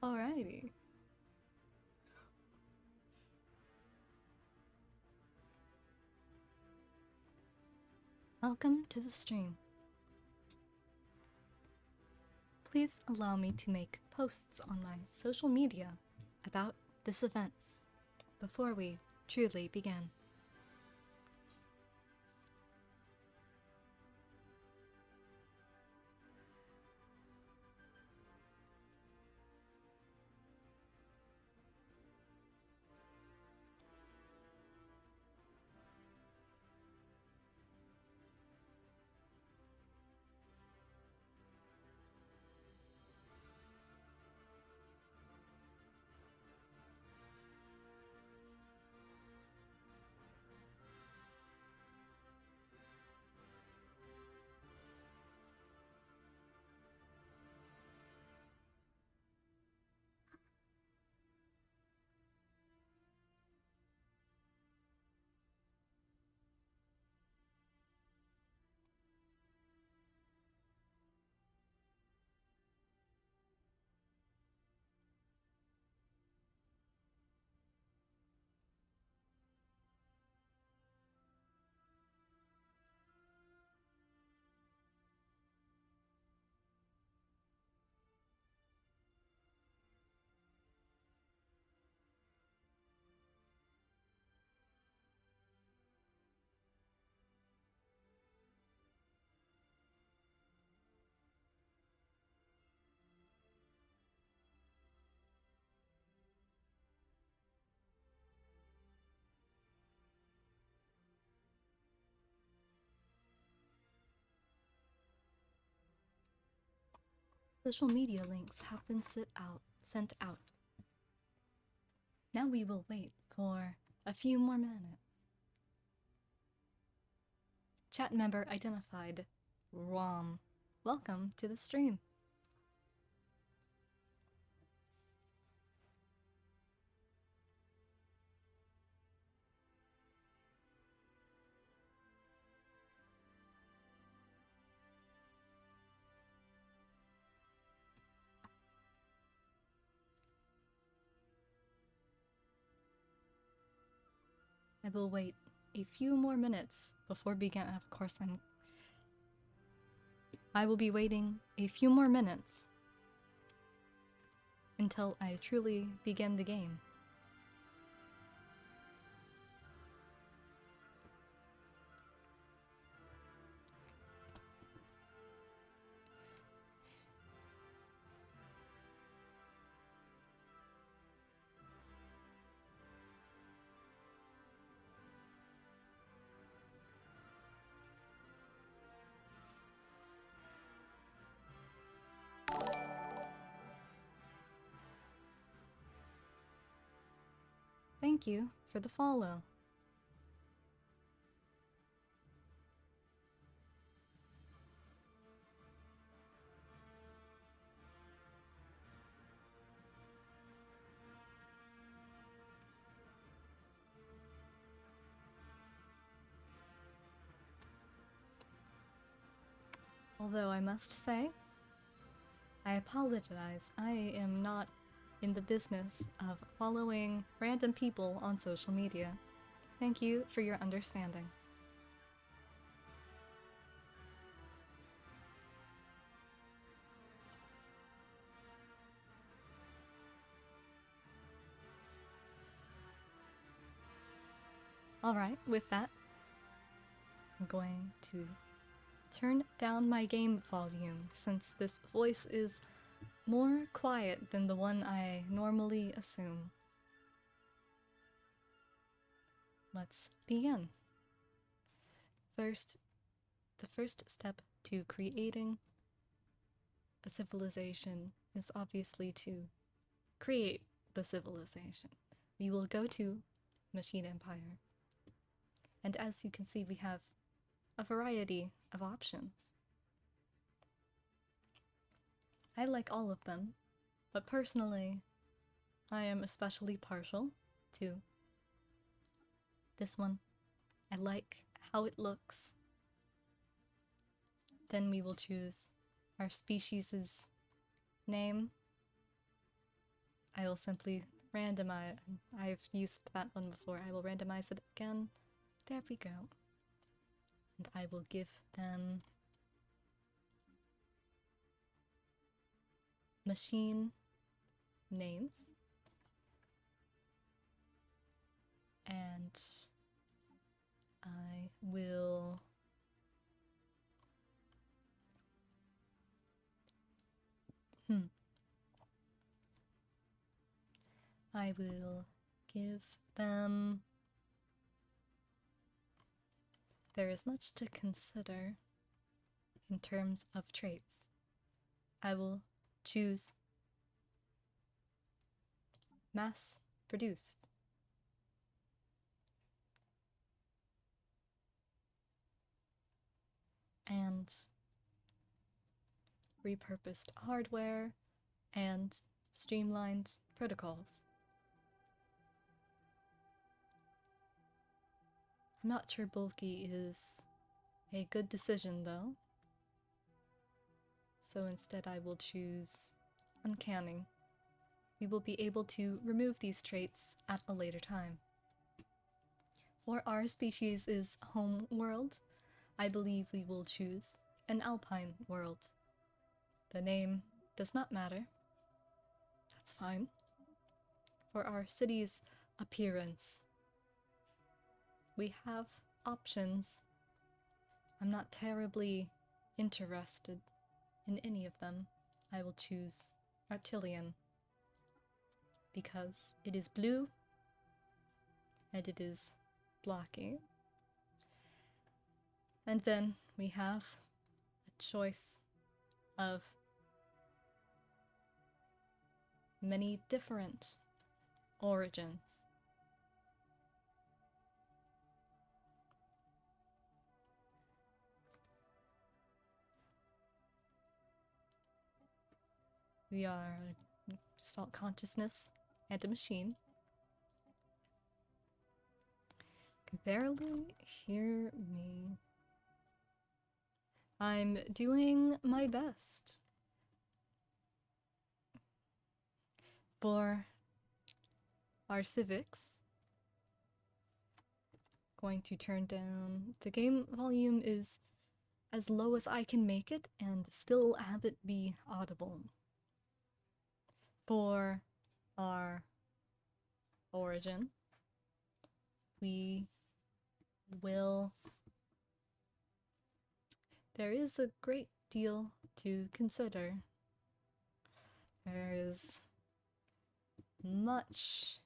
Alrighty. Welcome to the stream. Please allow me to make posts on my social media about this event before we truly begin. Social media links have been sent out. Now we will wait for a few more minutes. Chat member identified. Rom. Welcome to the stream. I will wait a few more minutes before begin. Of course, I will be waiting a few more minutes until I truly begin the game. Thank you for the follow. Although I must say, I apologize. I am not in the business of following random people on social media. Thank you for your understanding. Alright, with that, I'm going to turn down my game volume since this voice is more quiet than the one I normally assume. Let's begin. First, the first step to creating a civilization is obviously to create the civilization. We will go to Machine Empire. And as you can see, we have a variety of options. I like all of them, but personally, I am especially partial to this one. I like how it looks. Then we will choose our species' name. I will simply randomize. I've used that one before. I will randomize it again. There we go. And I will give them machine names. And I will I will give them. There is much to consider in terms of traits. I will choose mass produced. And repurposed hardware and streamlined protocols. I'm not sure bulky is a good decision though. So instead I will choose uncanny. We will be able to remove these traits at a later time. For our species' home world, I believe we will choose an alpine world. The name does not matter. That's fine. For our city's appearance, we have options. I'm not terribly interested in any of them. I will choose Reptilian because it is blue and it is blocky. And then we have a choice of many different origins. We are just all consciousness and a machine. Can barely hear me. I'm doing my best. For our civics, going to turn down the game volume is as low as I can make it and still have it be audible. For our origin, we will. There is a great deal to consider. There is much.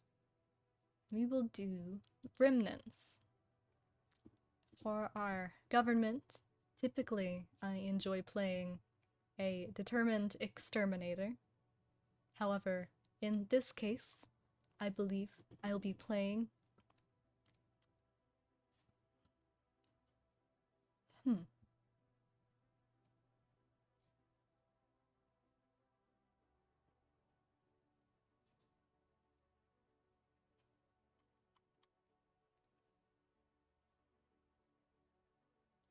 We will do remnants. For our government, typically I enjoy playing a determined exterminator. However, in this case, I believe I'll be playing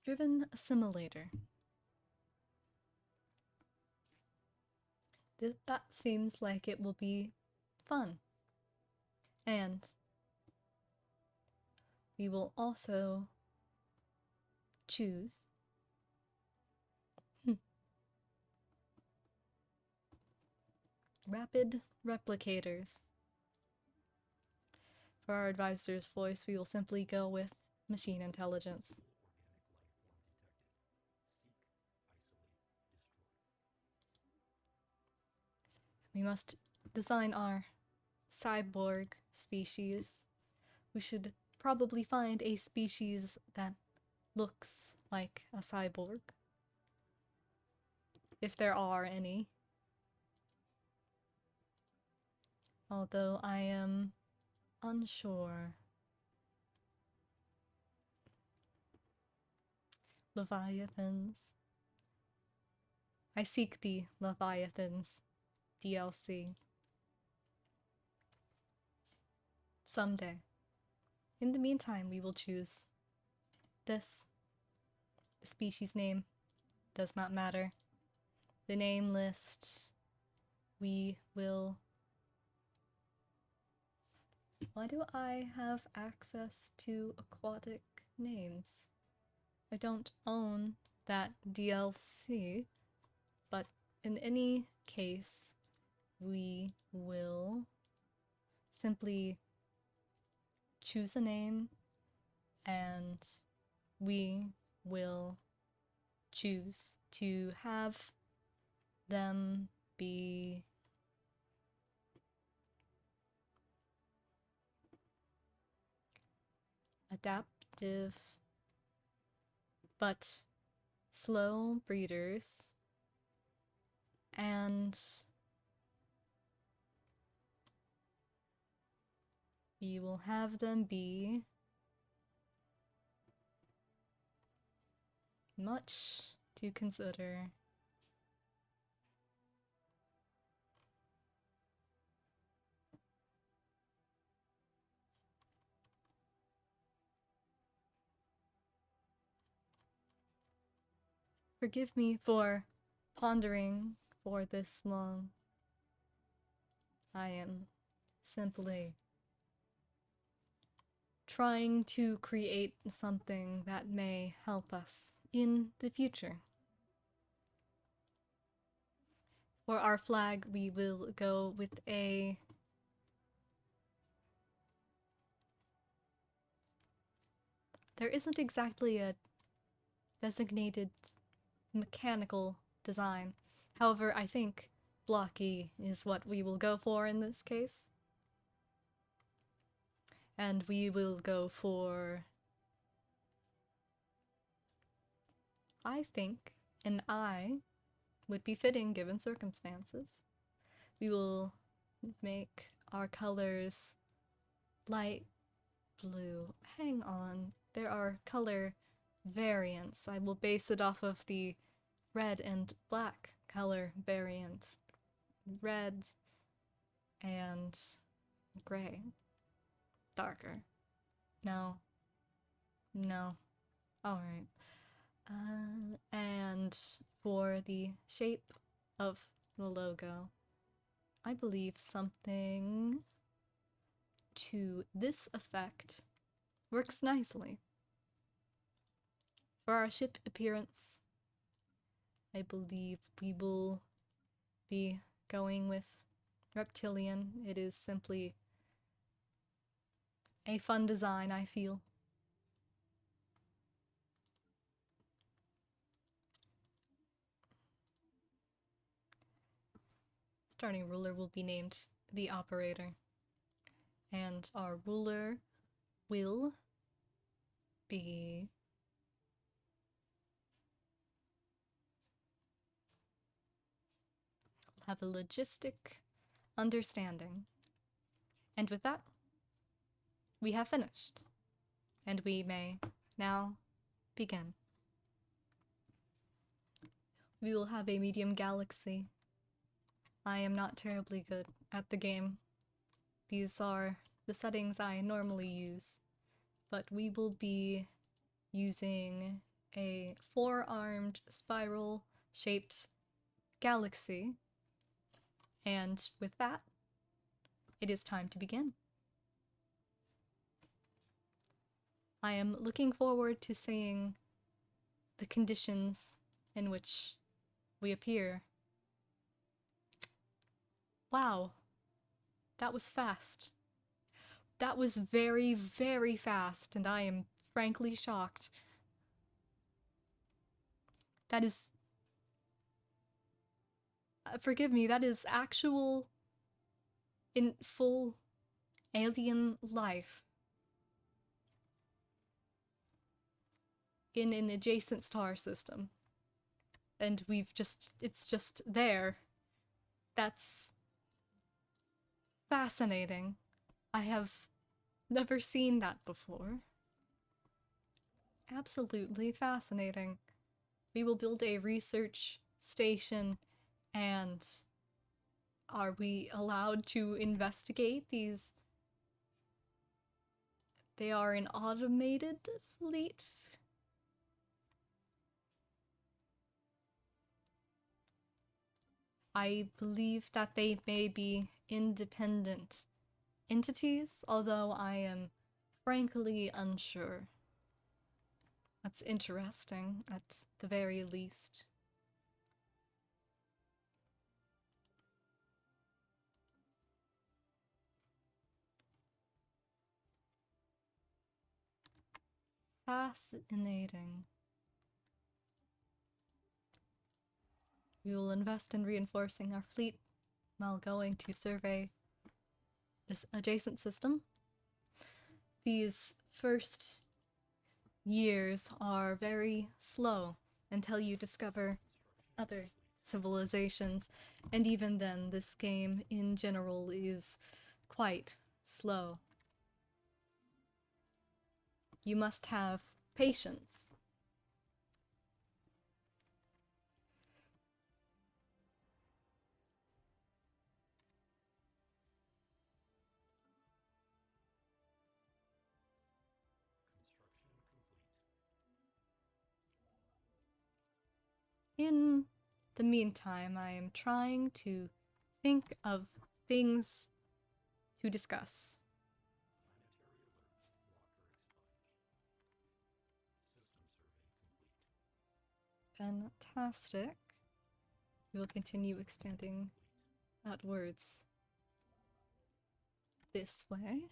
Driven Assimilator. That seems like it will be fun. And we will also choose rapid replicators. For our advisor's voice, we will simply go with machine intelligence. We must design our cyborg species. We should probably find a species that looks like a cyborg, if there are any. Although I am unsure. Leviathans. I seek the Leviathans DLC. Someday. In the meantime, we will choose this. The species name does not matter. The name list, we will Why do I have access to aquatic names? I don't own that DLC, but in any case, we will simply choose a name and we will choose to have them be adaptive but slow breeders, and we will have them be much to consider. Forgive me for pondering for this long. I am simply trying to create something that may help us in the future. For our flag, we will go with a there isn't exactly a designated mechanical design. However, I think blocky is what we will go for in this case. And we will go for, I think, an eye would be fitting given circumstances. We will make our colors light blue. Hang on, there are color variants. I will base it off of the red and black color variant. Red and gray. Darker. No. No. Alright. And for the shape of the logo, I believe something to this effect works nicely. For our ship appearance, I believe we will be going with reptilian. It is simply a fun design, I feel. Starting ruler will be named the operator. And our ruler will be have a logistic understanding. And with that, we have finished. And we may now begin. We will have a medium galaxy. I am not terribly good at the game. These are the settings I normally use, but we will be using a four-armed spiral-shaped galaxy. And with that, it is time to begin. I am looking forward to seeing the conditions in which we appear. Wow, that was fast. That was very, very fast, and I am frankly shocked. That is... forgive me, that is actual... in full alien life. In an adjacent star system. And we've just... it's just there. That's... fascinating. I have never seen that before. Absolutely fascinating. We will build a research station, and are we allowed to investigate these? They are an automated fleet. I believe that they may be independent entities, although I am frankly unsure. That's interesting, at the very least. Fascinating. We will invest in reinforcing our fleet while going to survey this adjacent system. These first years are very slow until you discover other civilizations, and even then, this game in general is quite slow. You must have patience. In the meantime, I am trying to think of things to discuss. Fantastic. We will continue expanding outwards this way.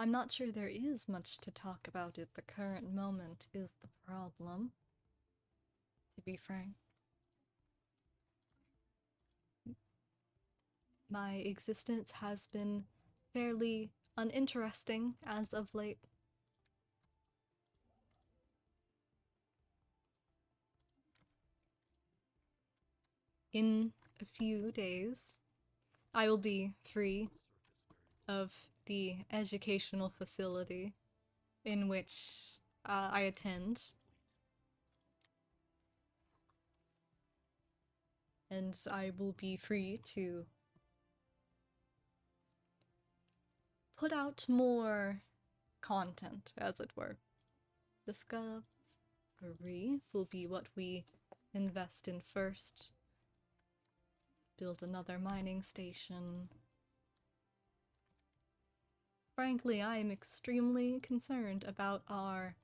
I'm not sure there is much to talk about at the current moment, is the problem, to be frank. My existence has been fairly uninteresting as of late. In a few days, I will be free of the educational facility in which I attend. And I will be free to put out more content, as it were. Discovery will be what we invest in first. Build another mining station. Frankly, I am extremely concerned about our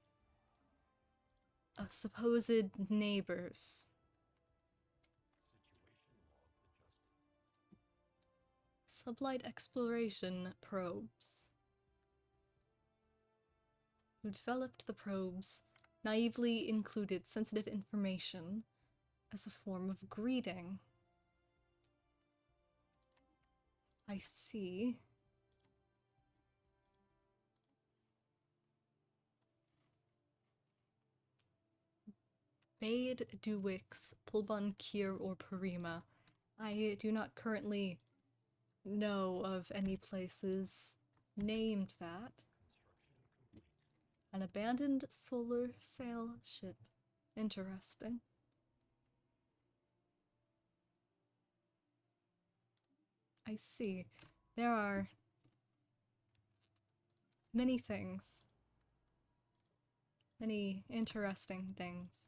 supposed neighbors. Sublight exploration probes. Who developed the probes naively included sensitive information as a form of greeting. I see. Bade, Duwix, Pulbon, Kier, or Parima. I do not currently know of any places named that. An abandoned solar sail ship. Interesting. I see. There are many things. Many interesting things.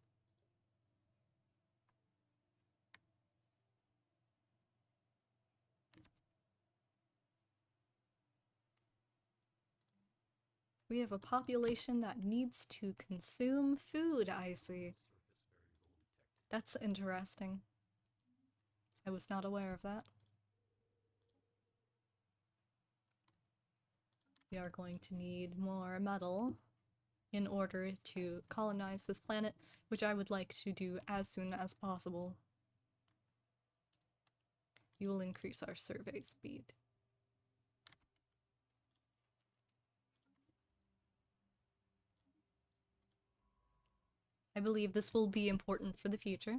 We have a population that needs to consume food, I see. That's interesting. I was not aware of that. We are going to need more metal in order to colonize this planet, which I would like to do as soon as possible. We will increase our survey speed. I believe this will be important for the future.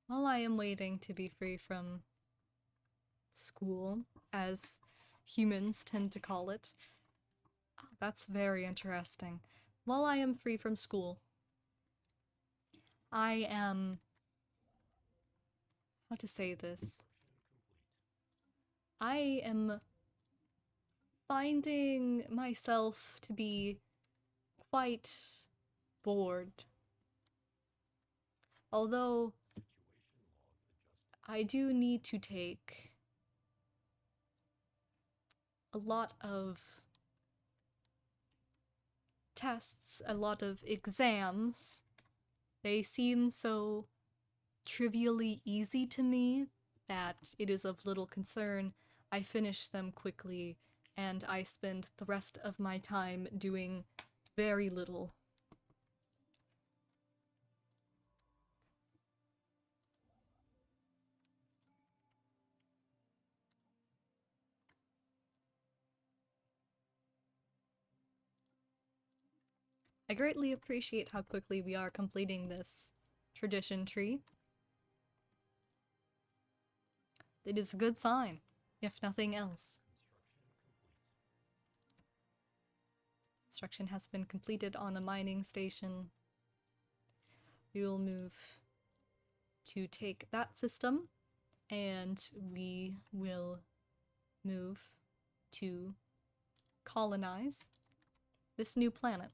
While I am waiting to be free from school, as humans tend to call it. Oh, that's very interesting. While I am free from school, I am... how to say this? I am finding myself to be quite bored. Although I do need to take a lot of tests, a lot of exams. They seem so trivially easy to me that it is of little concern. I finish them quickly, and I spend the rest of my time doing very little. I greatly appreciate how quickly we are completing this tradition tree. It is a good sign, if nothing else. Construction has been completed on a mining station. We will move to take that system, and we will move to colonize this new planet.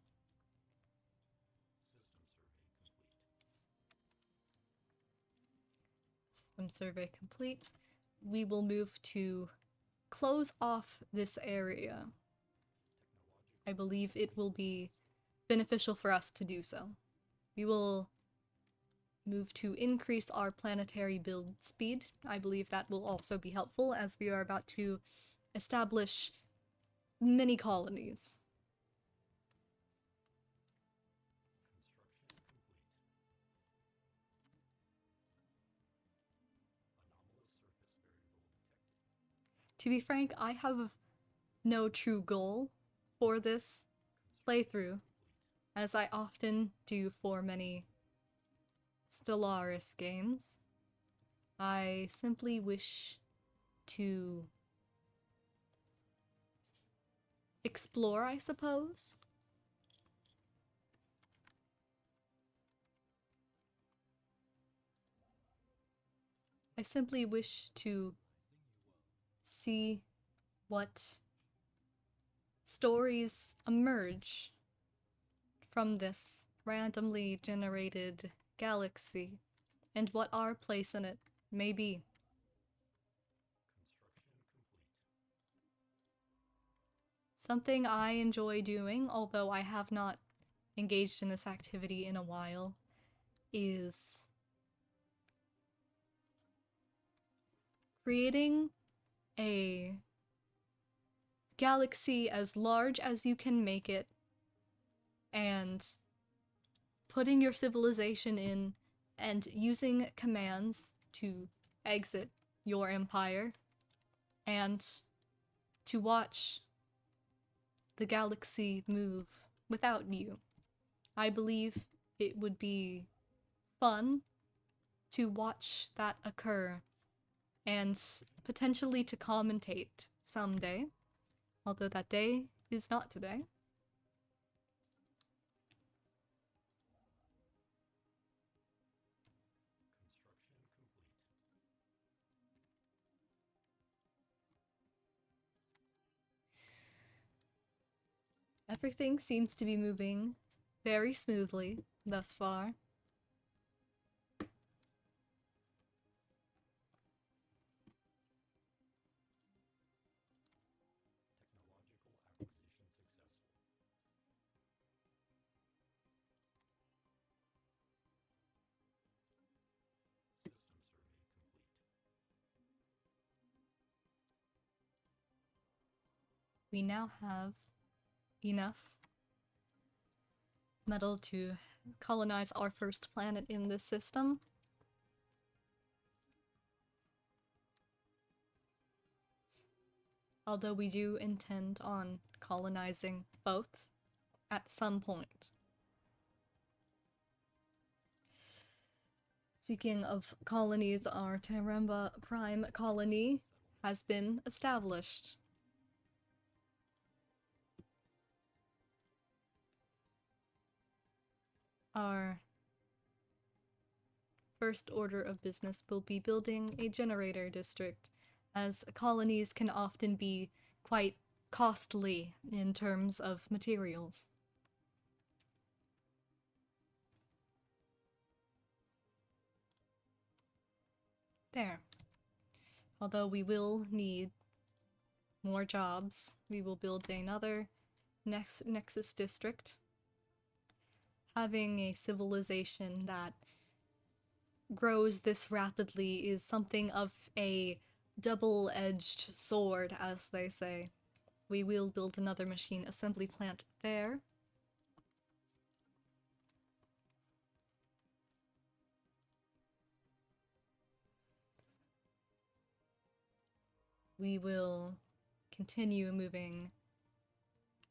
System survey complete. We will move to close off this area. I believe it will be beneficial for us to do so. We will move to increase our planetary build speed. I believe that will also be helpful as we are about to establish many colonies. To be frank, I have no true goal for this playthrough, as I often do for many Stellaris games. I simply wish to explore, I suppose. I simply wish to see what stories emerge from this randomly generated galaxy, and what our place in it may be. Something I enjoy doing, although I have not engaged in this activity in a while, is creating a galaxy as large as you can make it and putting your civilization in and using commands to exit your empire and to watch the galaxy move without you. I believe it would be fun to watch that occur and potentially to commentate someday, although that day is not today. Everything seems to be moving very smoothly thus far. We now have enough metal to colonize our first planet in this system. Although we do intend on colonizing both at some point. Speaking of colonies, our Teremba Prime colony has been established. Our first order of business will be building a generator district, as colonies can often be quite costly in terms of materials. There. Although we will need more jobs, we will build another Nexus district. Having a civilization that grows this rapidly is something of a double-edged sword, as they say. We will build another machine assembly plant there. We will continue moving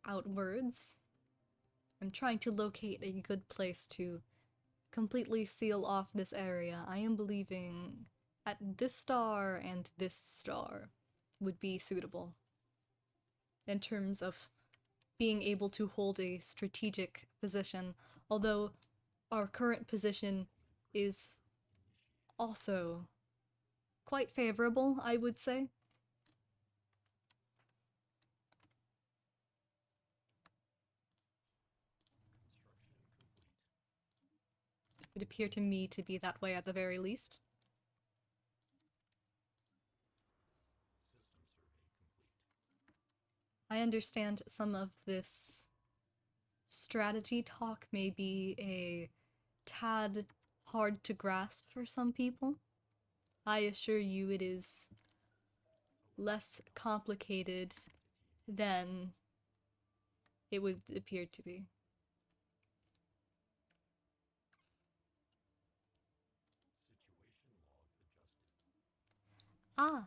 outwards. I'm trying to locate a good place to completely seal off this area. I am believing at this star and this star would be suitable in terms of being able to hold a strategic position, although our current position is also quite favorable, I would say. It would appear to me to be that way at the very least. I understand some of this strategy talk may be a tad hard to grasp for some people. I assure you it is less complicated than it would appear to be. Ah!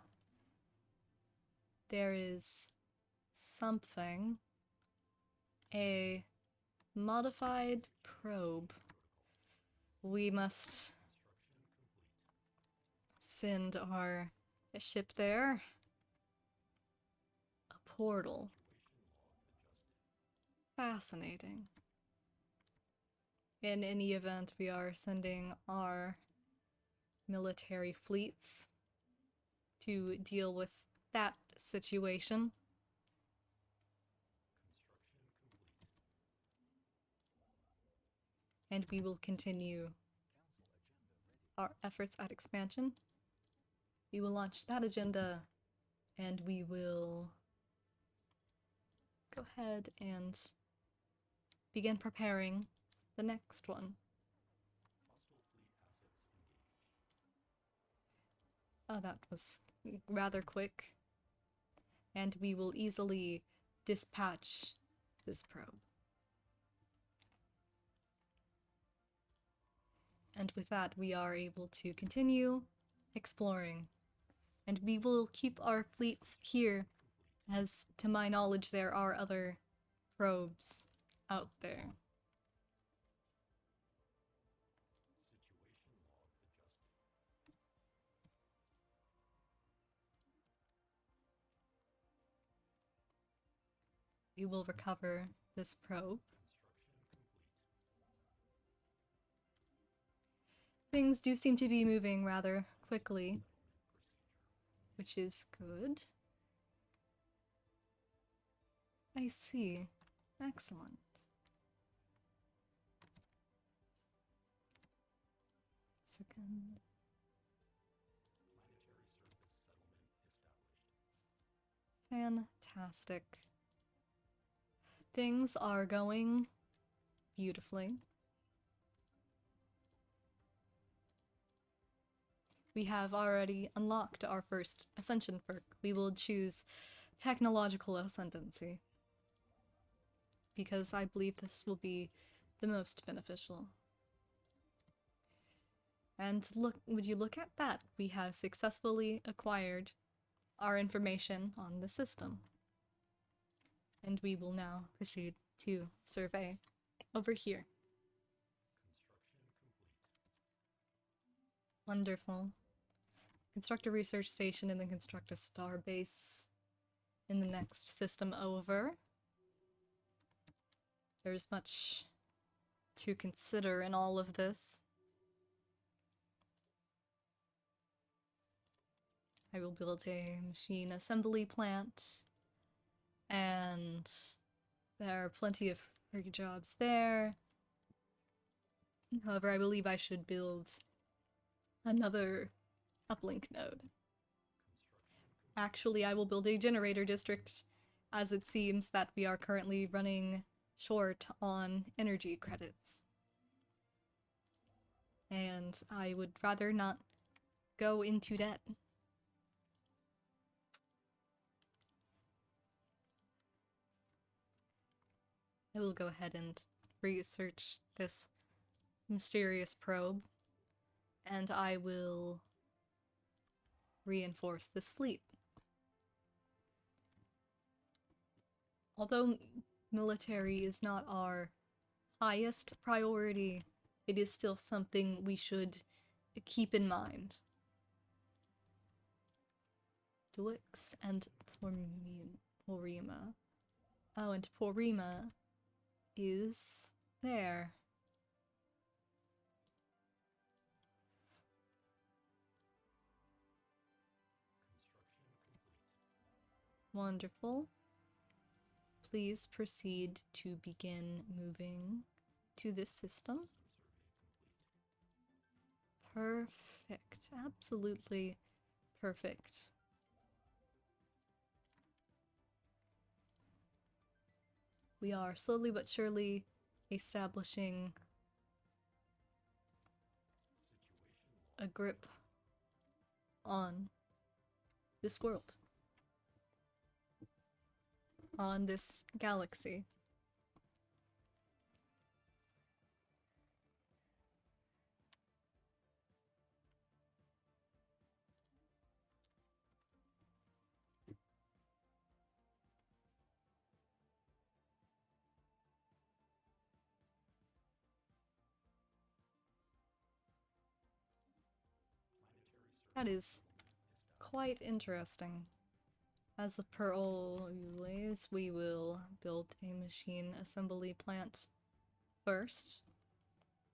There is something. A modified probe. We must send our ship there. A portal. Fascinating. In any event, we are sending our military fleets to deal with that situation. And we will continue our efforts at expansion. We will launch that agenda, and we will go ahead and begin preparing the next one. Oh, that was rather quick. And we will easily dispatch this probe. And with that, we are able to continue exploring. And we will keep our fleets here, as to my knowledge there are other probes out there. We will recover this probe. Things do seem to be moving rather quickly, which is good. I see. Excellent. Second. Fantastic. Things are going beautifully. We have already unlocked our first ascension perk. We will choose technological ascendancy, because I believe this will be the most beneficial. And look, would you look at that? We have successfully acquired our information on the system. And we will now proceed to survey over here. Wonderful. Construct a research station and then construct a star base in the next system over. There's much to consider in all of this. I will build a machine assembly plant, and there are plenty of free jobs there. However, I believe I should build another uplink node. Actually, I will build a generator district, as it seems that we are currently running short on energy credits. And I would rather not go into debt. I will go ahead and research this mysterious probe, and I will reinforce this fleet. Although military is not our highest priority, it is still something we should keep in mind. Duix and Porima. Oh, and Porima is there. Wonderful. Please proceed to begin moving to this system. Perfect. Absolutely perfect. We are slowly but surely establishing a grip on this world, on this galaxy. That is quite interesting. As per always, we will build a machine assembly plant first.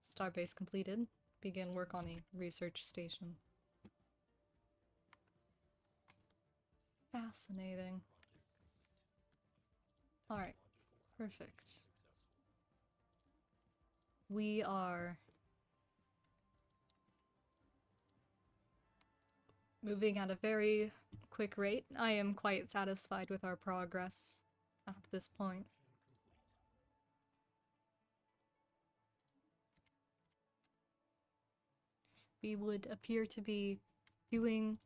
Starbase completed. Begin work on a research station. Fascinating. Alright, perfect. We are moving at a very quick rate. I am quite satisfied with our progress at this point. We would appear to be doing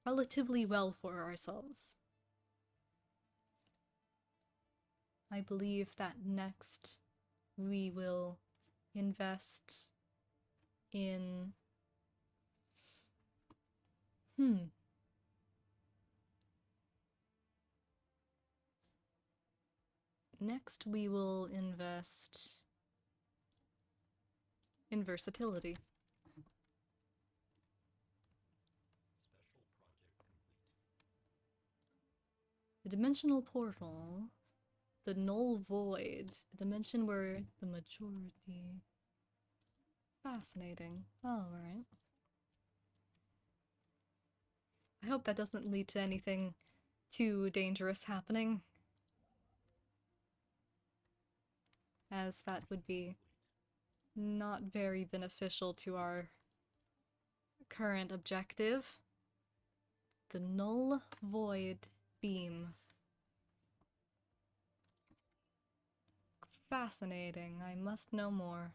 relatively well for ourselves. I believe that next we will invest in Next we will invest in versatility. The dimensional portal, the null void, a dimension where the majority... Fascinating. Alright. I hope that doesn't lead to anything too dangerous happening, as that would be not very beneficial to our current objective. The null void beam. Fascinating. I must know more.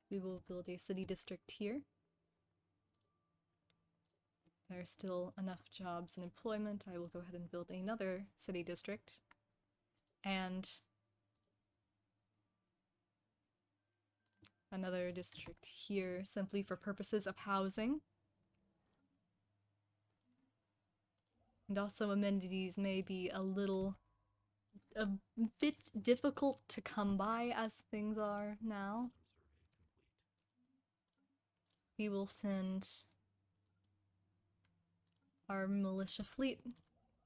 We will build a city district here. There are still enough jobs and employment. I will go ahead and build another city district. And another district here, simply for purposes of housing. And also amenities may be a little a bit difficult to come by as things are now. We will send our militia fleet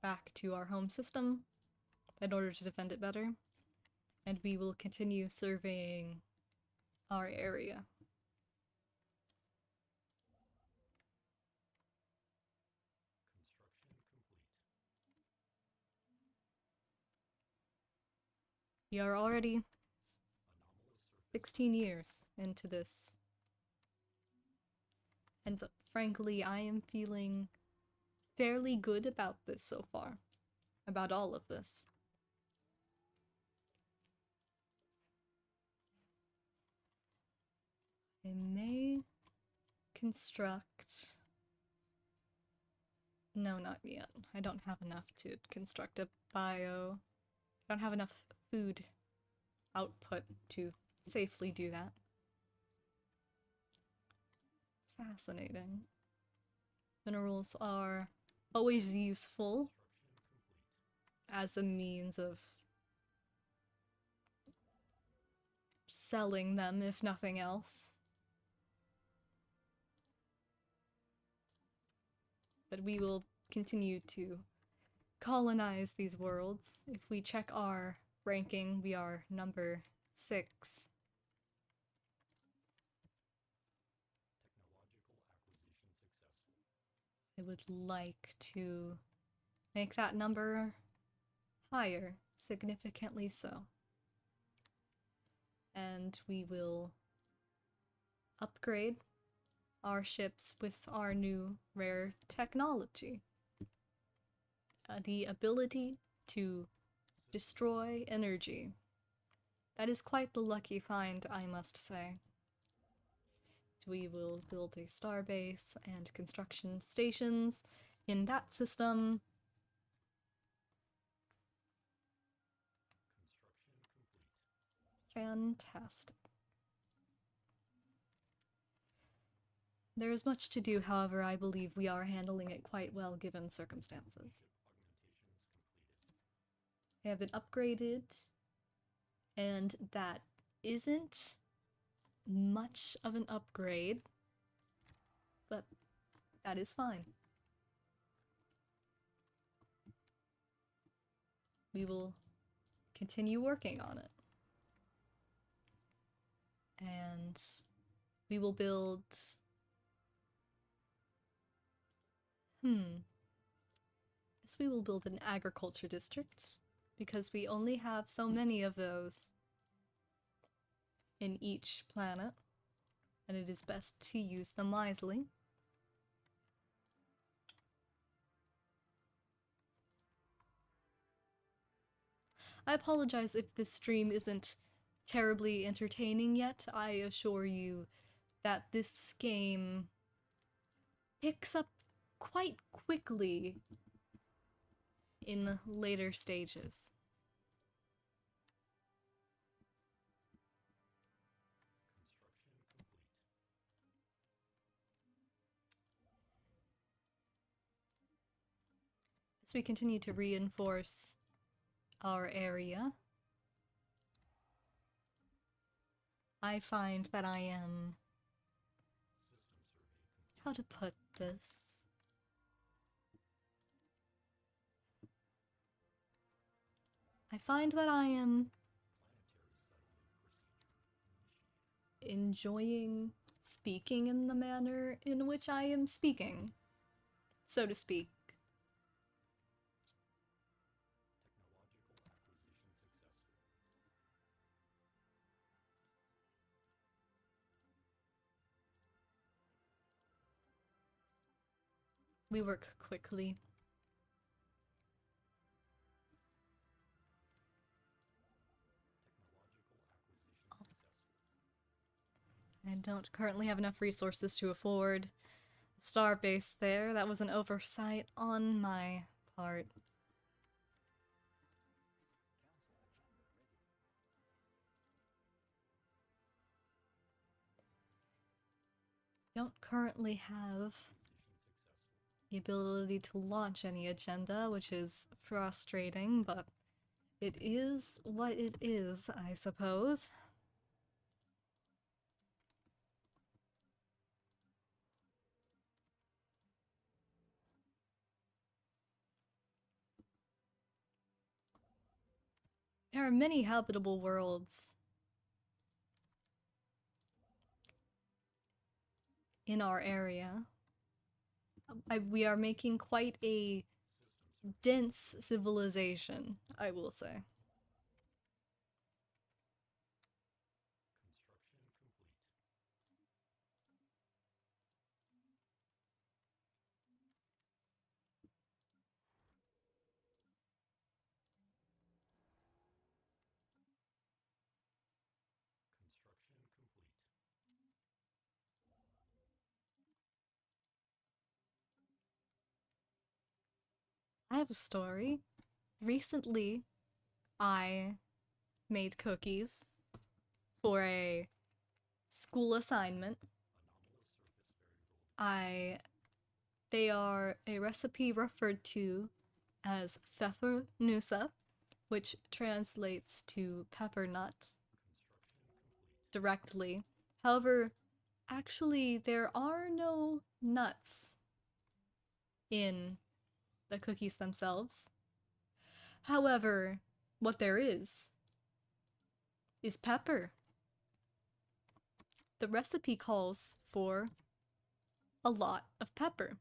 back to our home system in order to defend it better, and we will continue surveying our area. We are already 16 years into this, and frankly, I am feeling fairly good about this so far, about all of this. I may construct... No, not yet. I don't have enough to construct a bio. I don't have enough food output to safely do that. Fascinating. Minerals are always useful as a means of selling them, if nothing else. But we will continue to colonize these worlds. If we check our ranking, we are number 6. I would like to make that number higher, significantly so. And we will upgrade our ships with our new rare technology. The ability to destroy energy. That is quite the lucky find, I must say. We will build a starbase and construction stations in that system. Fantastic. There is much to do, however, I believe we are handling it quite well given circumstances. They have been upgraded, and that isn't much of an upgrade, but that is fine. We will continue working on it. And we will build... Yes, we will build an agriculture district, because we only have so many of those in each planet, and it is best to use them wisely. I apologize if this stream isn't terribly entertaining yet. I assure you that this game picks up quite quickly in the later stages. As we continue to reinforce our area, I find that I am... How to put this? I find that I am enjoying speaking in the manner in which I am speaking, so to speak. We work quickly. I don't currently have enough resources to afford a starbase there. That was an oversight on my part. Don't currently have the ability to launch any agenda, which is frustrating, but It is what it is, I suppose. There are many habitable worlds in our area. We are making quite a dense civilization, I will say. I have a story. Recently, I made cookies for a school assignment. I They are a recipe referred to as pfeffernusse, which translates to pepper nut directly. However, actually there are no nuts in the cookies themselves. However, what there is pepper. The recipe calls for a lot of pepper,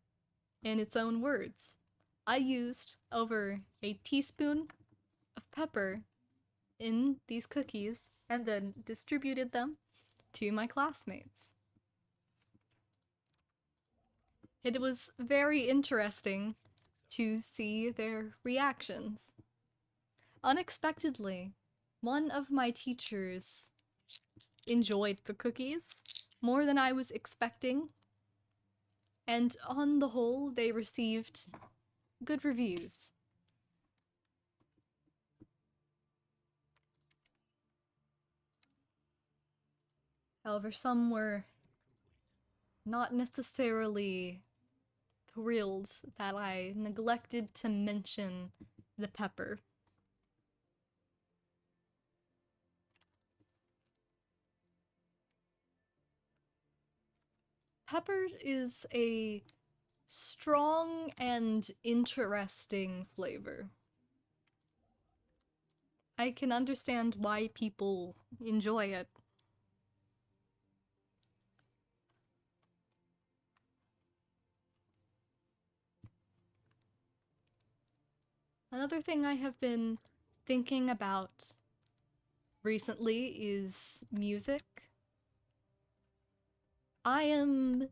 in its own words. I used over a teaspoon of pepper in these cookies and then distributed them to my classmates. It was very interesting to see their reactions. Unexpectedly, one of my teachers enjoyed the cookies more than I was expecting, and on the whole, they received good reviews. However, some were not necessarily thrilled that I neglected to mention the pepper. Pepper is a strong and interesting flavor. I can understand why people enjoy it. Another thing I have been thinking about recently is music. I am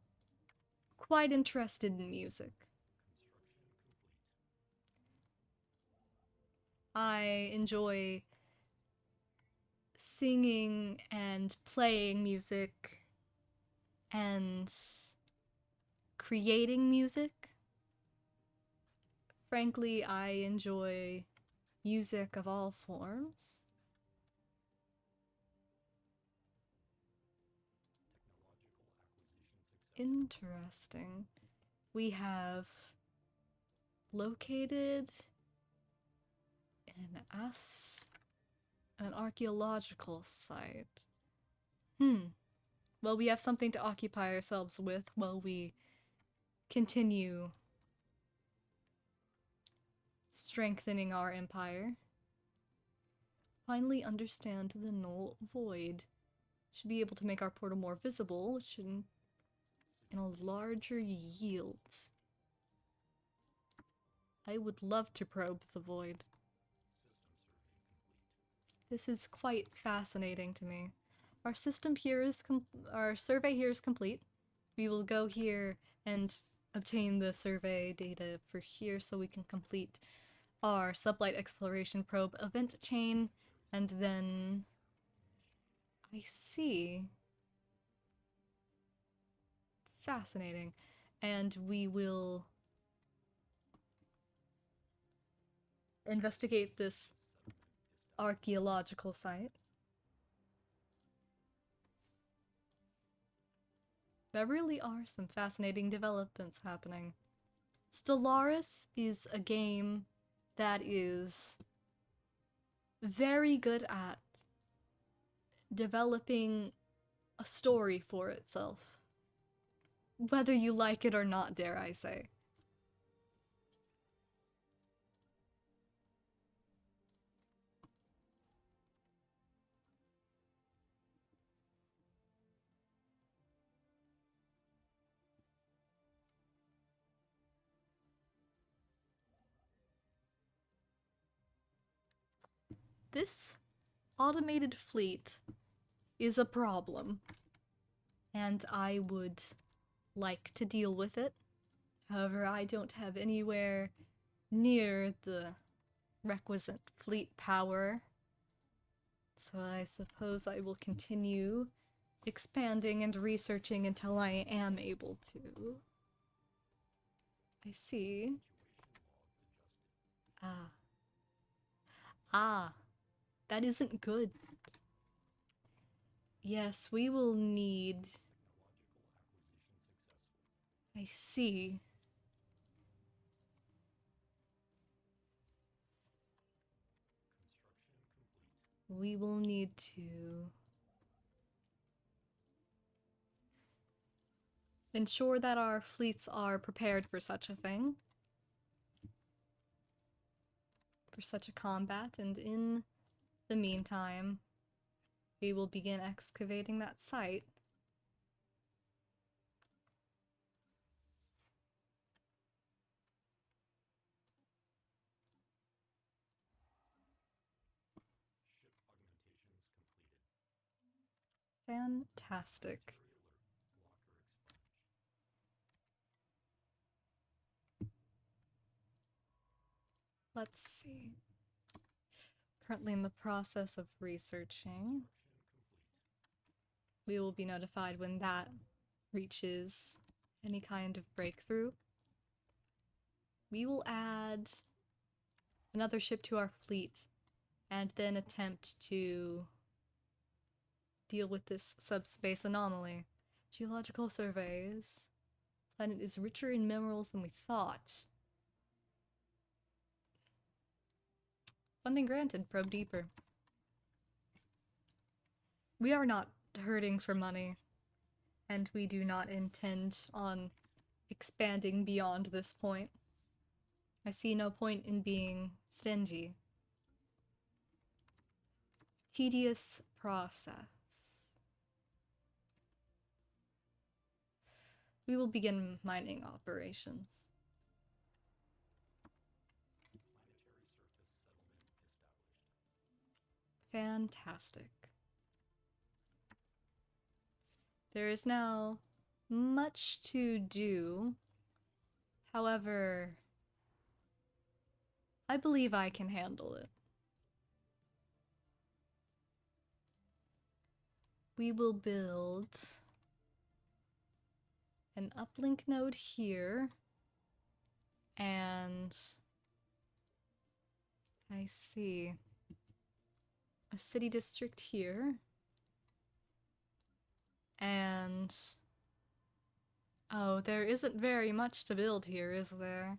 quite interested in music. I enjoy singing and playing music and creating music. Frankly, I enjoy music of all forms. Interesting. We have located an archaeological site. Well, we have something to occupy ourselves with while we continue strengthening our empire. Finally understand the null void. Should be able to make our portal more visible, which should in a larger yield. I would love to probe the void. This is quite fascinating to me. Our survey here is complete. We will go here and obtain the survey data for here so we can complete our sublight exploration probe event chain, and then I see. Fascinating. And we will investigate this archaeological site. There really are some fascinating developments happening. Stellaris is a game that is very good at developing a story for itself. Whether you like it or not, dare I say. This automated fleet is a problem, and I would like to deal with it. However, I don't have anywhere near the requisite fleet power, so I suppose I will continue expanding and researching until I am able to. I see. Ah. Ah. That isn't good. Yes, we will need... I see. We will need to ensure that our fleets are prepared for such a thing. For such a combat, and in the meantime, we will begin excavating that site. Fantastic. Let's see. Currently in the process of researching. We will be notified when that reaches any kind of breakthrough. We will add another ship to our fleet and then attempt to deal with this subspace anomaly. Geological surveys. Planet is richer in minerals than we thought. Funding granted, probe deeper. We are not hurting for money, and we do not intend on expanding beyond this point. I see no point in being stingy. Tedious process. We will begin mining operations. Fantastic. There is now much to do. However, I believe I can handle it. We will build an uplink node here, and I see a city district here, and oh, there isn't very much to build here, is there?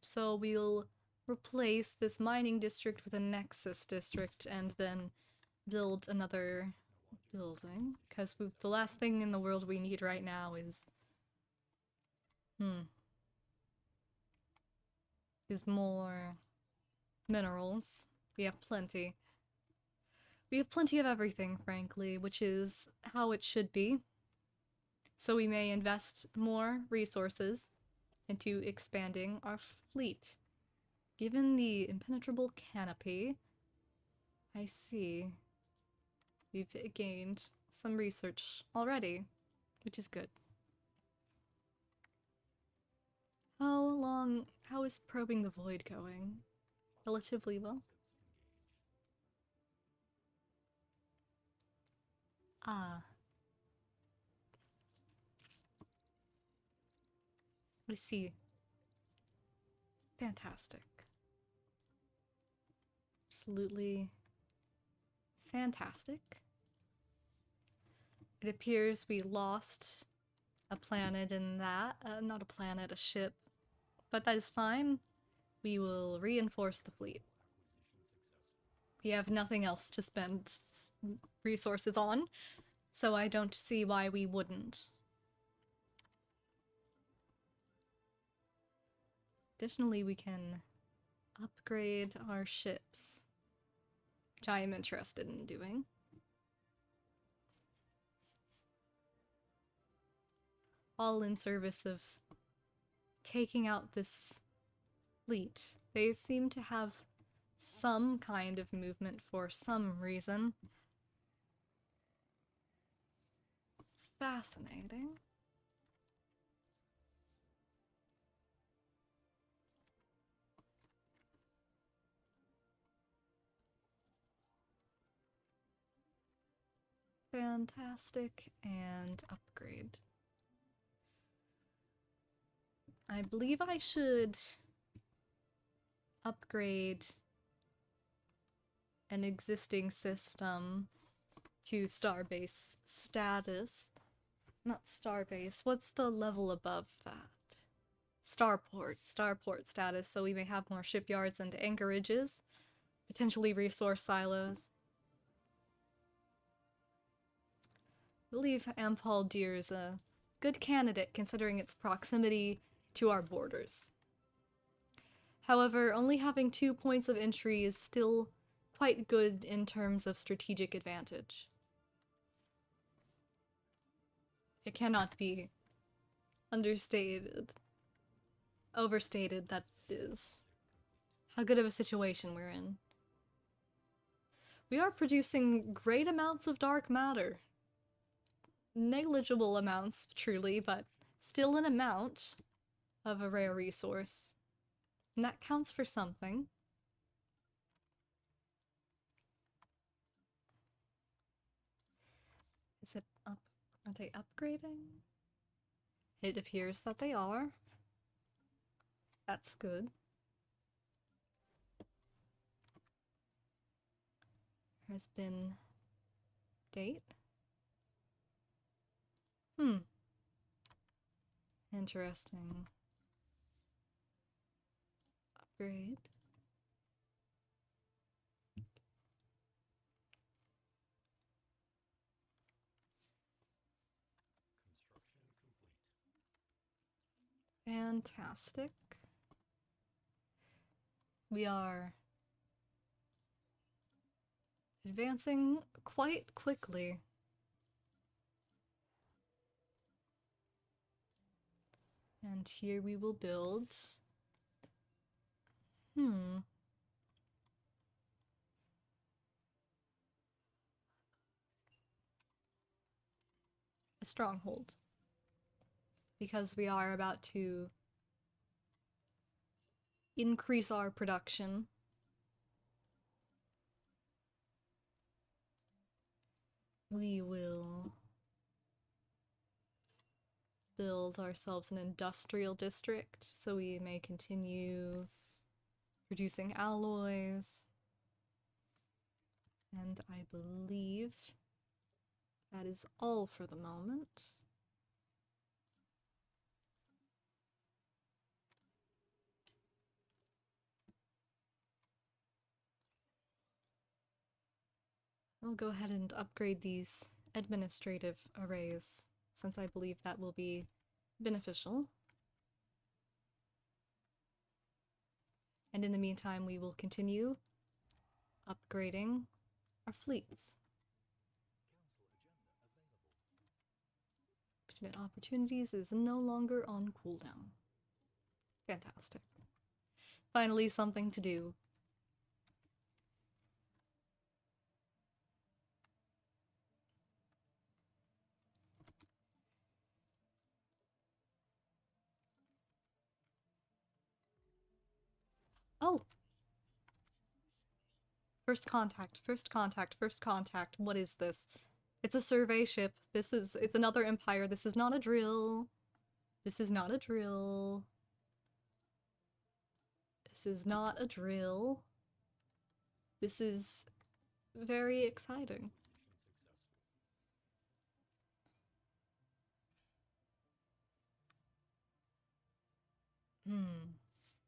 So we'll replace this mining district with a nexus district and then build another building, because the last thing in the world we need right now is more minerals. We have plenty. We have plenty of everything, frankly, which is how it should be. So we may invest more resources into expanding our fleet. Given the impenetrable canopy, I see we've gained some research already, which is good. How is probing the void going? Relatively well. Ah. I see. Fantastic. Absolutely fantastic. It appears we lost a planet in that. Not a planet, a ship. But that is fine. We will reinforce the fleet. We have nothing else to spend resources on, so I don't see why we wouldn't. Additionally, we can upgrade our ships, which I am interested in doing. All in service of taking out this fleet. They seem to have some kind of movement for some reason. Fascinating. Fantastic, and upgrade. I believe I should upgrade an existing system to Starbase status. Not Starbase, what's the level above that? Starport status, so we may have more shipyards and anchorages, potentially resource silos. I believe Ampal Deer is a good candidate considering its proximity to our borders. However, only having 2 points of entry is still quite good in terms of strategic advantage. It cannot be overstated that is how good of a situation we're in. We are producing great amounts of dark matter. Negligible amounts, truly, but still an amount of a rare resource. And that counts for something. Is it up? Are they upgrading? It appears that they are. That's good. Has been date? Interesting. Upgrade. Fantastic. We are advancing quite quickly. And here we will build... a stronghold. Because we are about to increase our production. We will build ourselves an industrial district so we may continue producing alloys. And I believe that is all for the moment. I'll go ahead and upgrade these administrative arrays, since I believe that will be beneficial. And in the meantime, we will continue upgrading our fleets. Internet opportunities is no longer on cooldown. Fantastic. Finally, something to do. Oh! First contact, first contact, first contact. What is this? It's a survey ship. It's another empire. This is not a drill. This is not a drill. This is not a drill. This is very exciting.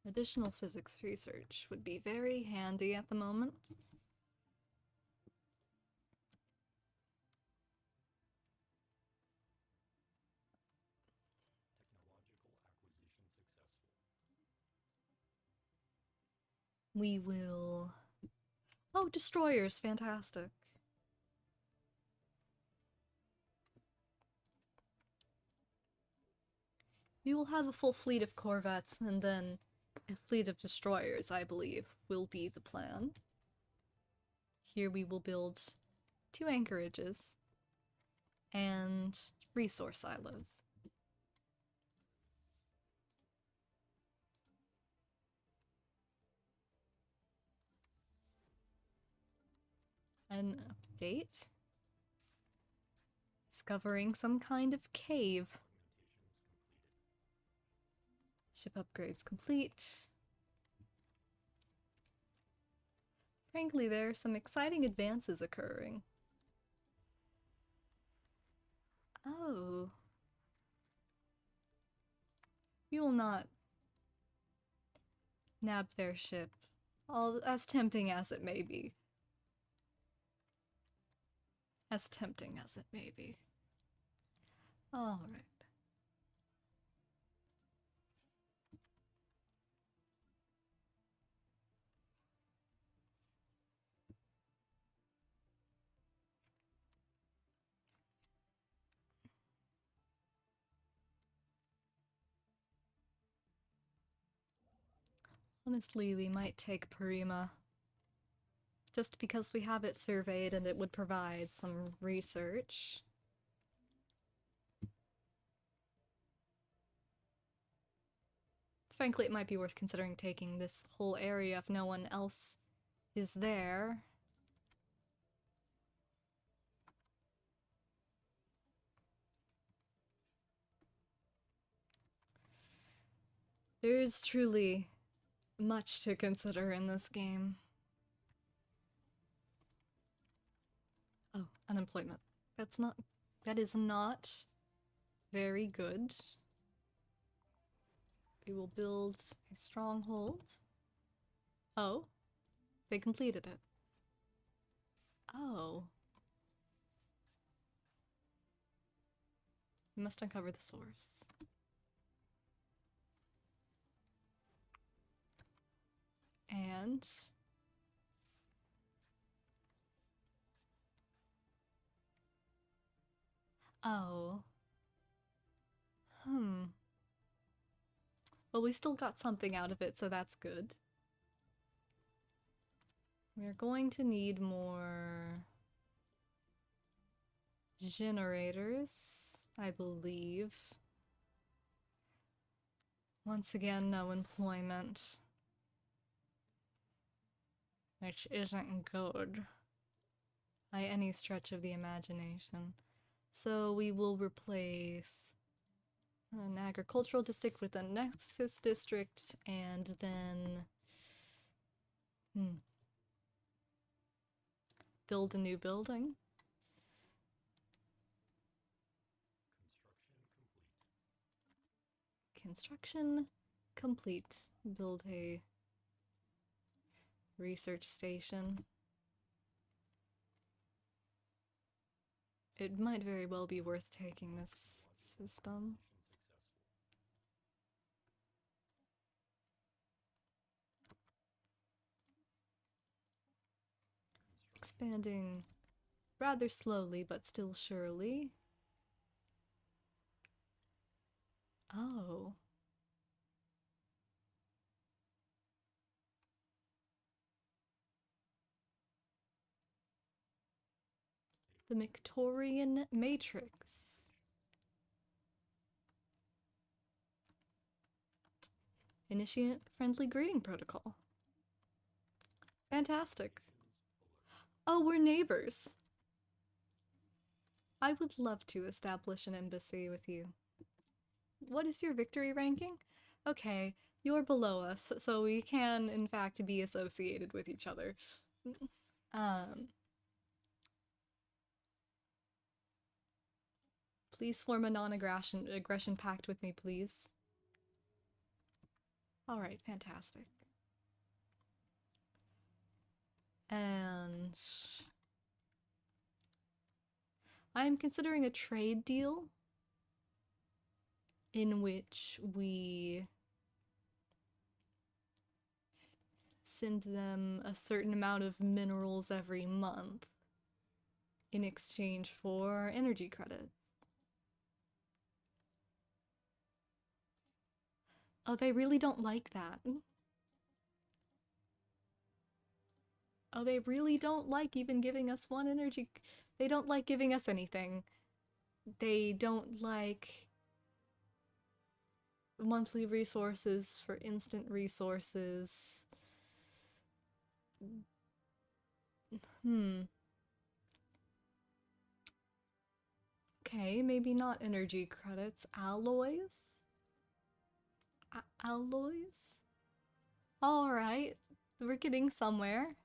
Additional physics research would be very handy at the moment. we will... Oh, destroyers, fantastic. We will have a full fleet of corvettes, and then a fleet of destroyers, I believe, will be the plan. Here we will build 2 anchorages and resource silos. An update. Discovering some kind of cave. Ship upgrades complete. Frankly, there are some exciting advances occurring. Oh. We will not nab their ship, all as tempting as it may be. As tempting as it may be. Alright. Honestly, we might take Parima. Just because we have it surveyed and it would provide some research. Frankly, it might be worth considering taking this whole area if no one else is there. There is truly much to consider in this game. Oh, unemployment. That is not very good. We will build a stronghold. Oh, they completed it. Oh. We must uncover the source. And... oh. Well, we still got something out of it, so that's good. We're going to need more generators, I believe. Once again, no employment. Which isn't good by any stretch of the imagination. So we will replace an agricultural district with a nexus district, and then build a new building. Construction complete. Build a research station. It might very well be worth taking this system. Expanding rather slowly, but still surely. Oh. The Victorian Matrix. Initiate friendly greeting protocol. Fantastic. Oh, we're neighbors. I would love to establish an embassy with you. What is your victory ranking? Okay, you're below us, so we can, in fact, be associated with each other. Please form a non-aggression pact with me, please. Alright, fantastic. And... I'm considering a trade deal in which we send them a certain amount of minerals every month in exchange for energy credits. Oh, they really don't like that. Oh, they really don't like even giving us one energy. They don't like giving us anything. They don't like monthly resources for instant resources. Okay, maybe not energy credits. Alloys? Alloys? Alright, we're getting somewhere.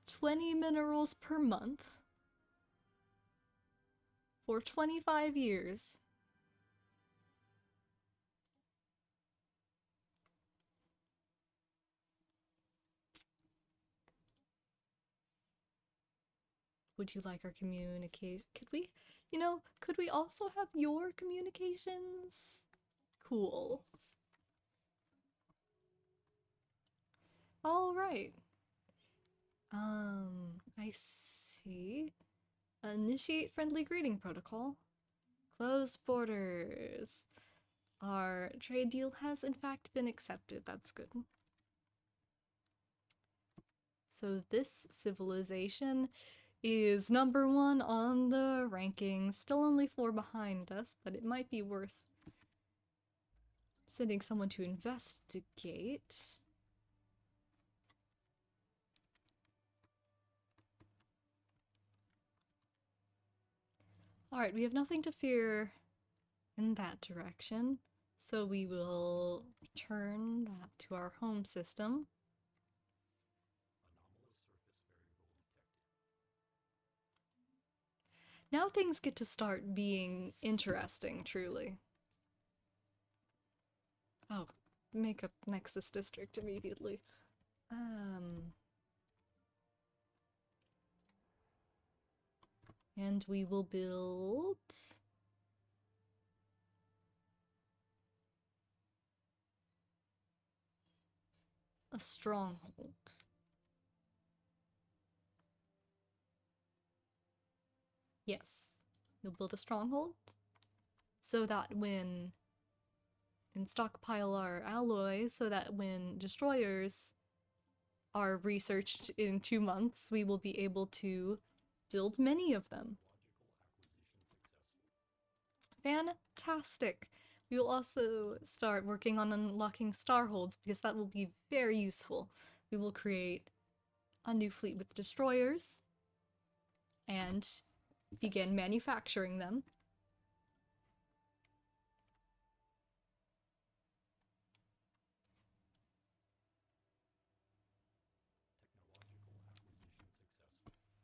20 minerals per month for 25 years. Would you like our communication? Could we also have your communications? Cool. All right. I see. Initiate friendly greeting protocol. Closed borders. Our trade deal has in fact been accepted. That's good. So this civilization is number 1 on the rankings. Still only 4 behind us, but it might be worth sending someone to investigate. Alright, we have nothing to fear in that direction, so we will return that to our home system. Now things get to start being interesting, truly. Oh, make a Nexus district immediately. And we will build a stronghold. Yes, you'll build a stronghold so that when and stockpile our alloys so that when destroyers are researched in 2 months, we will be able to build many of them. Fantastic! We will also start working on unlocking starholds because that will be very useful. We will create a new fleet with destroyers and begin manufacturing them.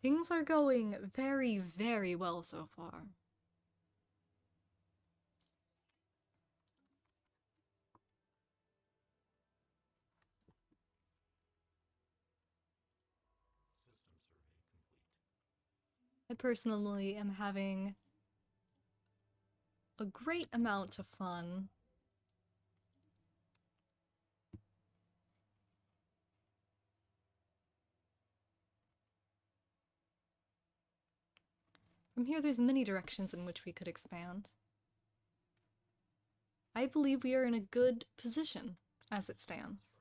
Things are going very, very well so far. I personally am having a great amount of fun. From here, there's many directions in which we could expand. I believe we are in a good position as it stands.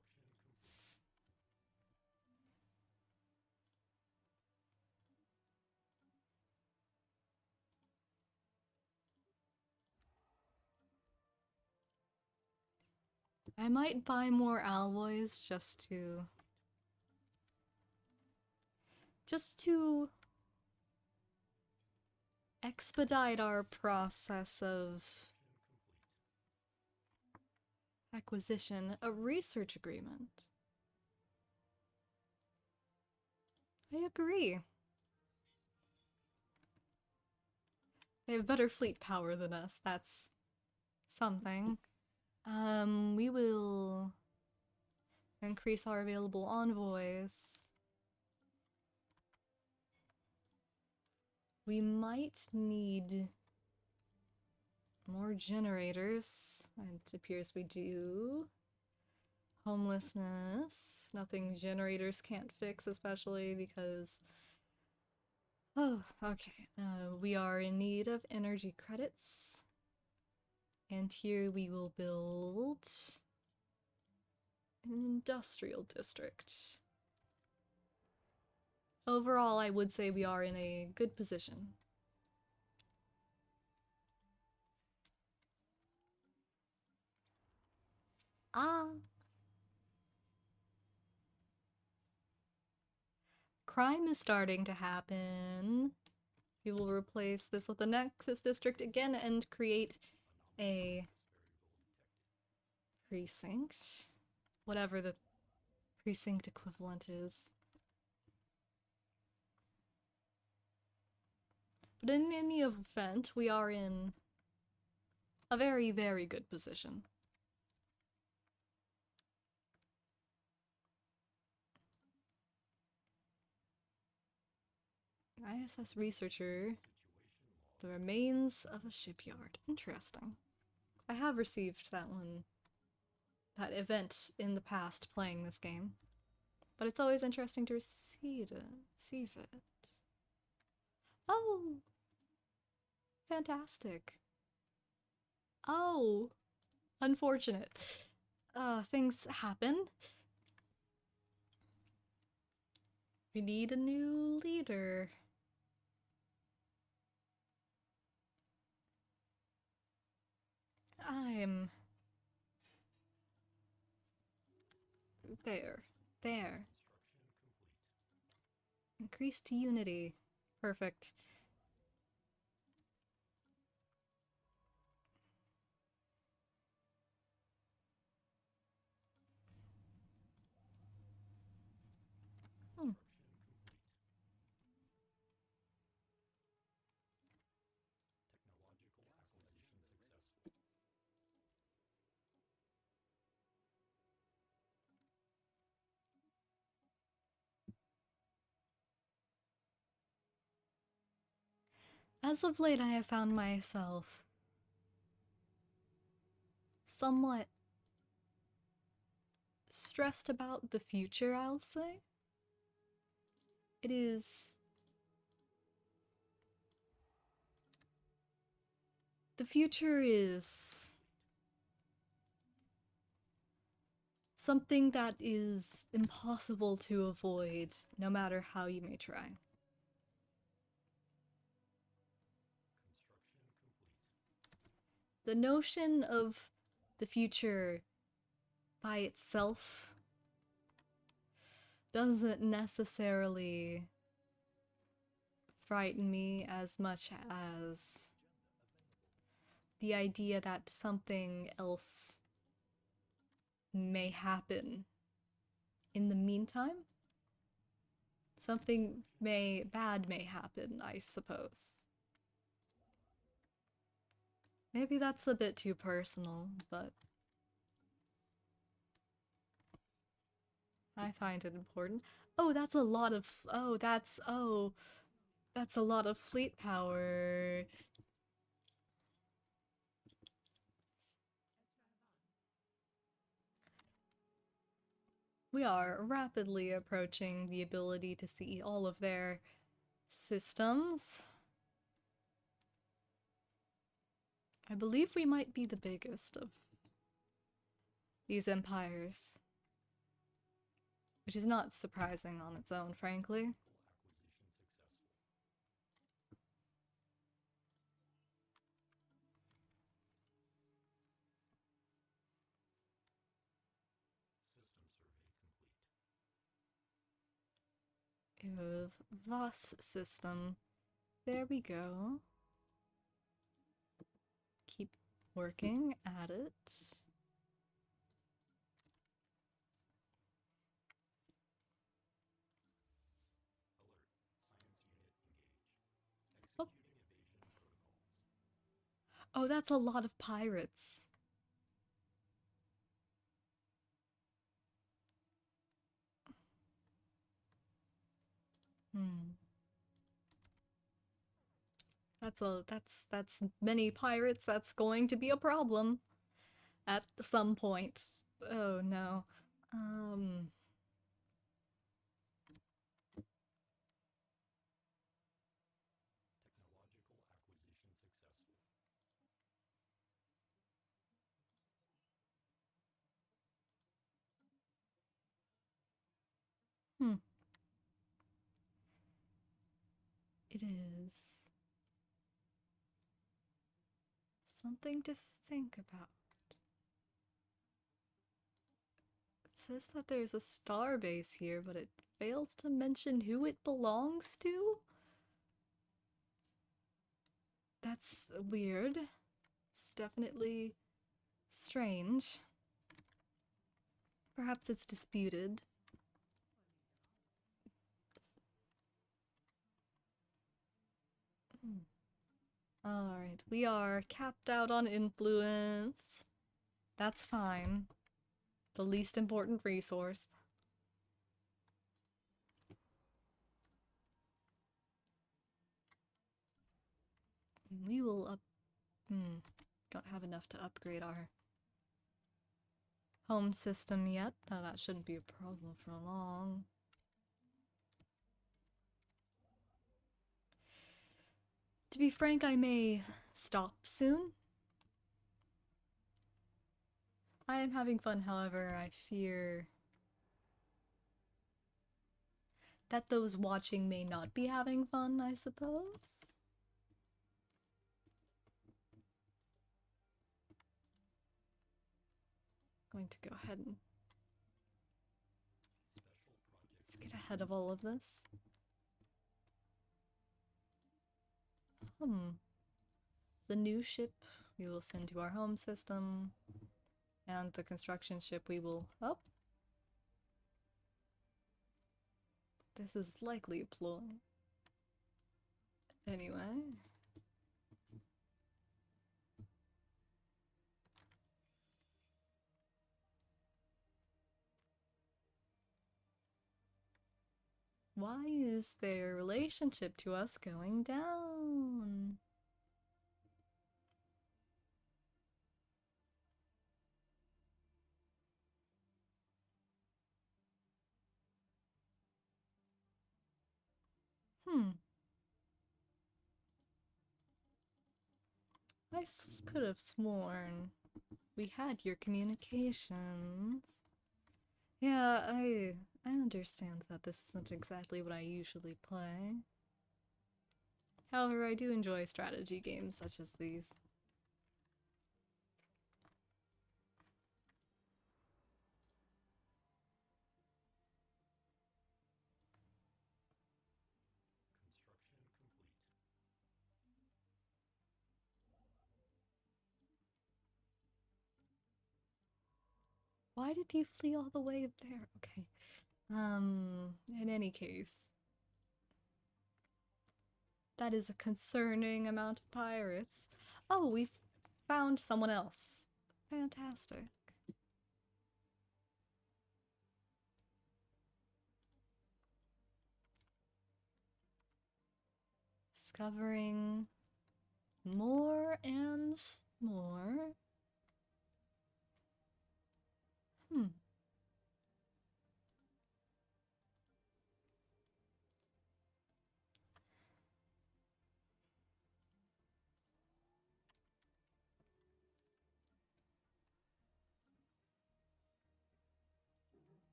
I might buy more alloys just to expedite our process of acquisition. A research agreement. I agree. They have better fleet power than us, that's something. We will increase our available envoys. We might need more more generators. It appears we do. Homelessness. Nothing generators can't fix, especially because... Oh, okay. We are in need of energy credits. And here we will build an industrial district. Overall, I would say we are in a good position. Ah! Crime is starting to happen. We will replace this with the Nexus District again and create a precinct. Whatever the precinct equivalent is. But in any event, we are in a very, very good position. ISS researcher. The remains of a shipyard. Interesting. I have received that event in the past playing this game. But it's always interesting to receive it. Oh! Fantastic. Oh! Unfortunate. Things happen. We need a new leader. I'm... There. Increased unity. Perfect. As of late, I have found myself somewhat stressed about the future, I'll say. It is... The future is... something that is impossible to avoid, no matter how you may try. The notion of the future by itself doesn't necessarily frighten me as much as the idea that something else may happen in the meantime. Something bad may happen, I suppose. Maybe that's a bit too personal, but I find it important. Oh, that's a lot of... that's a lot of fleet power. We are rapidly approaching the ability to see all of their systems. I believe we might be the biggest of these empires, which is not surprising on its own, frankly. VOS system. There we go. Keep working at it. Oh. Oh, that's a lot of pirates. That's many pirates. That's going to be a problem at some point. Oh no. Um hmm. It is something to think about. It says that there's a star base here, but it fails to mention who it belongs to? That's weird. It's definitely strange. Perhaps it's disputed. Alright, we are capped out on influence. That's fine. The least important resource. We will up... Don't have enough to upgrade our home system yet. No, that shouldn't be a problem for long. To be frank, I may stop soon. I am having fun, however, I fear that those watching may not be having fun, I suppose. Going to go ahead and let's get ahead of all of this. The new ship we will send to our home system, and the construction ship we will... Oh! This is likely a ploy. Anyway. Why is their relationship to us going down? I could have sworn we had your communications. Yeah, I understand that this isn't exactly what I usually play. However, I do enjoy strategy games such as these. Why did you flee all the way up there? Okay. In any case, that is a concerning amount of pirates. Oh, we've found someone else. Fantastic. Discovering more and more.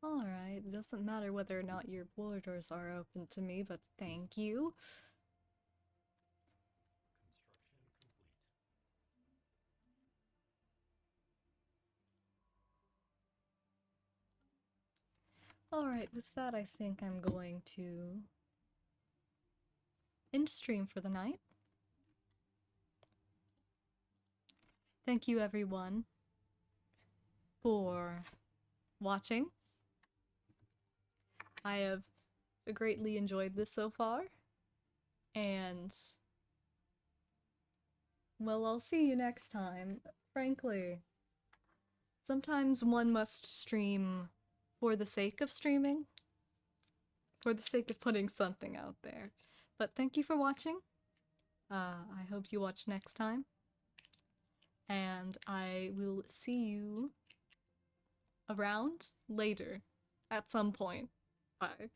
Alright, it doesn't matter whether or not your borders are open to me, but thank you. Alright, with that I think I'm going to end stream for the night. Thank you everyone for watching. I have greatly enjoyed this so far, and well, I'll see you next time. Frankly, sometimes one must stream for the sake of streaming, for the sake of putting something out there. But thank you for watching. I hope you watch next time. And I will see you around later at some point. Bye.